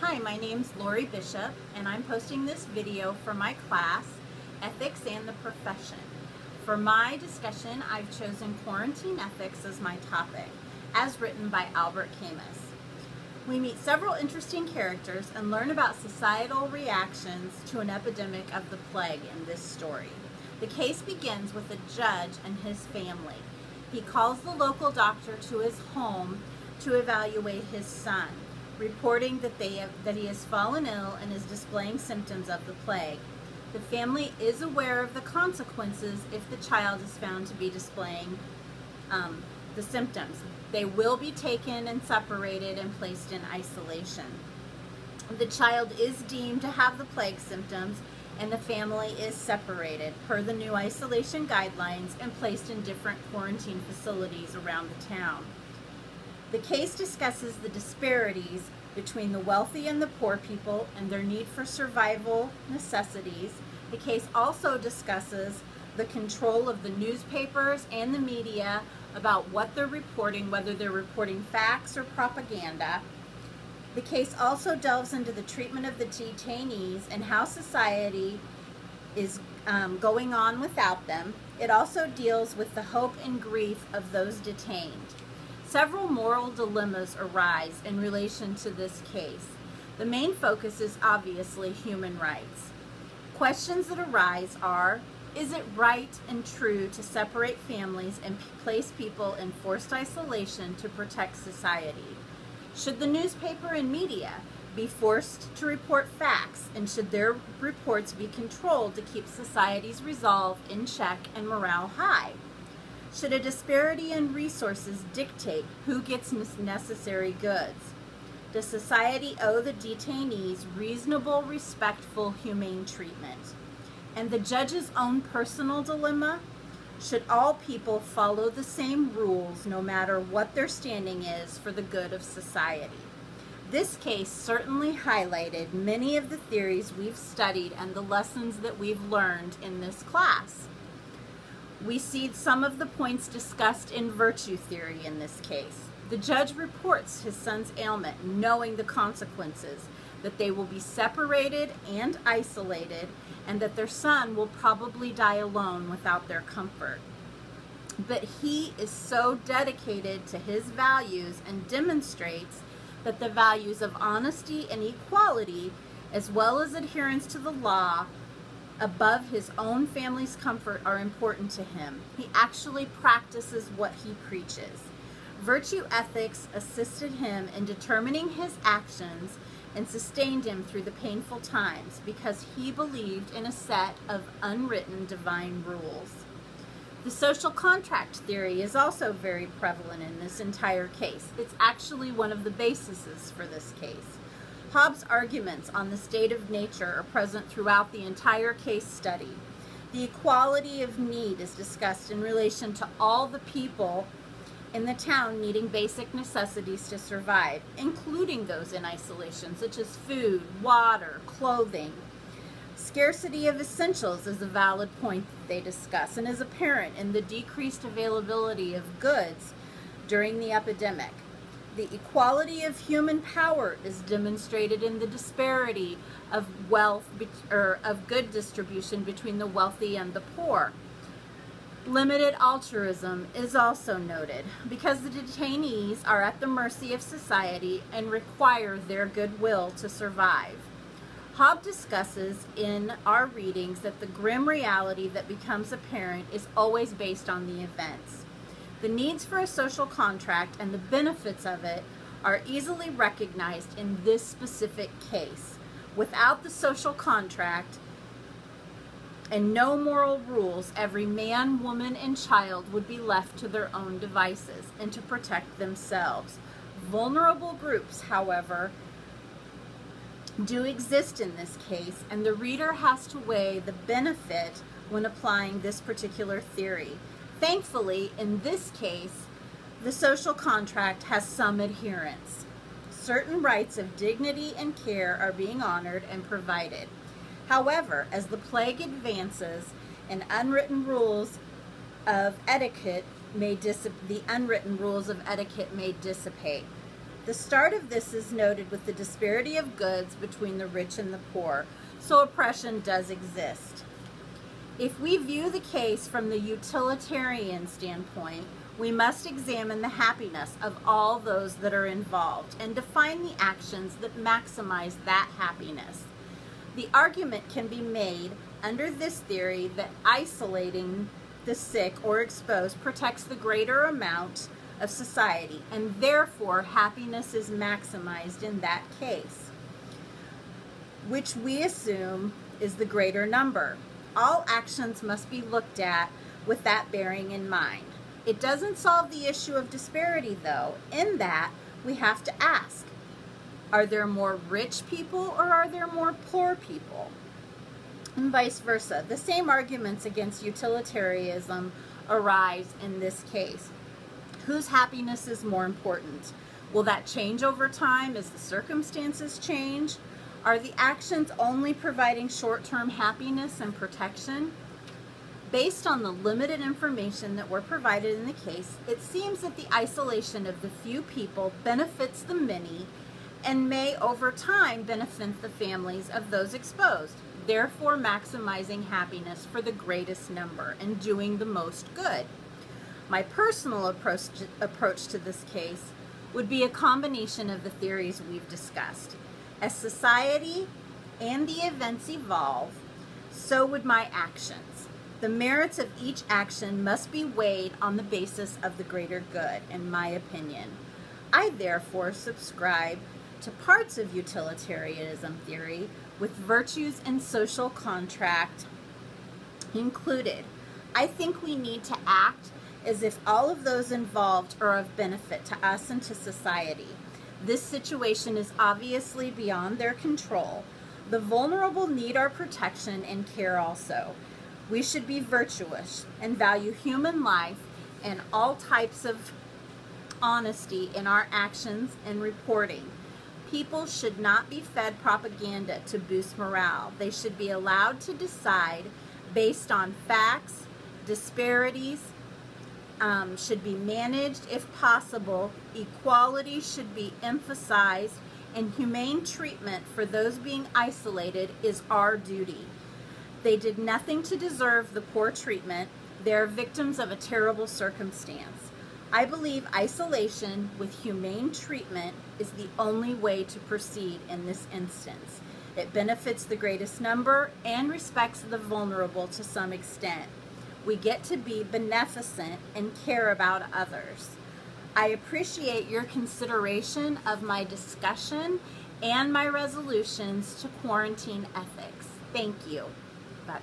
Hi, my name's Lori Bishop, and I'm posting this video for my class, Ethics and the Profession. For my discussion, I've chosen quarantine ethics as my topic, as written by Albert Camus. We meet several interesting characters and learn about societal reactions to an epidemic of the plague in this story. The case begins with a judge and his family. He calls the local doctor to his home to evaluate his son, reporting that he has fallen ill and is displaying symptoms of the plague. The family is aware of the consequences if the child is found to be displaying the symptoms. They will be taken and separated and placed in isolation. The child is deemed to have the plague symptoms, and the family is separated per the new isolation guidelines and placed in different quarantine facilities around the town. The case discusses the disparities between the wealthy and the poor people and their need for survival necessities. The case also discusses the control of the newspapers and the media about what they're reporting, whether they're reporting facts or propaganda. The case also delves into the treatment of the detainees and how society is going on without them. It also deals with the hope and grief of those detained. Several moral dilemmas arise in relation to this case. The main focus is obviously human rights. Questions that arise are, is it right and true to separate families and place people in forced isolation to protect society? Should the newspaper and media be forced to report facts, and should their reports be controlled to keep society's resolve in check and morale high? Should a disparity in resources dictate who gets necessary goods? Does society owe the detainees reasonable, respectful, humane treatment? And the judge's own personal dilemma: should all people follow the same rules no matter what their standing is for the good of society? This case certainly highlighted many of the theories we've studied and the lessons that we've learned in this class. We see some of the points discussed in virtue theory in this case. The judge reports his son's ailment, knowing the consequences, that they will be separated and isolated, and that their son will probably die alone without their comfort. But he is so dedicated to his values and demonstrates that the values of honesty and equality, as well as adherence to the law, above his own family's comfort, are important to him. He actually practices what he preaches. Virtue ethics assisted him in determining his actions and sustained him through the painful times because he believed in a set of unwritten divine rules. The social contract theory is also very prevalent in this entire case. It's actually one of the bases for this case. Hobbes' arguments on the state of nature are present throughout the entire case study. The equality of need is discussed in relation to all the people in the town needing basic necessities to survive, including those in isolation, such as food, water, clothing. Scarcity of essentials is a valid point that they discuss and is apparent in the decreased availability of goods during the epidemic. The equality of human power is demonstrated in the disparity of wealth or of good distribution between the wealthy and the poor. Limited altruism is also noted because the detainees are at the mercy of society and require their goodwill to survive. Hobbes discusses in our readings that the grim reality that becomes apparent is always based on the events. The needs for a social contract and the benefits of it are easily recognized in this specific case. Without the social contract and no moral rules, every man, woman, and child would be left to their own devices and to protect themselves. Vulnerable groups, however, do exist in this case, and the reader has to weigh the benefit when applying this particular theory. Thankfully, in this case, the social contract has some adherence. Certain rights of dignity and care are being honored and provided. However, as the plague advances and unwritten rules of etiquette may dissipate. The start of this is noted with the disparity of goods between the rich and the poor, so oppression does exist. If we view the case from the utilitarian standpoint, we must examine the happiness of all those that are involved and define the actions that maximize that happiness. The argument can be made under this theory that isolating the sick or exposed protects the greater amount of society, and therefore happiness is maximized in that case, which we assume is the greater number. All actions must be looked at with that bearing in mind. It doesn't solve the issue of disparity, though, in that we have to ask, are there more rich people or are there more poor people? And vice versa. The same arguments against utilitarianism arise in this case. Whose happiness is more important? Will that change over time as the circumstances change? Are the actions only providing short-term happiness and protection? Based on the limited information that were provided in the case, it seems that the isolation of the few people benefits the many and may over time benefit the families of those exposed, therefore maximizing happiness for the greatest number and doing the most good. My personal approach to this case would be a combination of the theories we've discussed. As society and the events evolve, so would my actions. The merits of each action must be weighed on the basis of the greater good, in my opinion. I therefore subscribe to parts of utilitarianism theory with virtues and social contract included. I think we need to act as if all of those involved are of benefit to us and to society. This situation is obviously beyond their control. The vulnerable need our protection and care also. We should be virtuous and value human life and all types of honesty in our actions and reporting. People should not be fed propaganda to boost morale. They should be allowed to decide based on facts. Disparities should be managed if possible. Equality should be emphasized, and humane treatment for those being isolated is our duty. They did nothing to deserve the poor treatment. They are victims of a terrible circumstance. I believe isolation with humane treatment is the only way to proceed in this instance. It benefits the greatest number and respects the vulnerable to some extent. We get to be beneficent and care about others. I appreciate your consideration of my discussion and my resolutions to quarantine ethics. Thank you. Bye.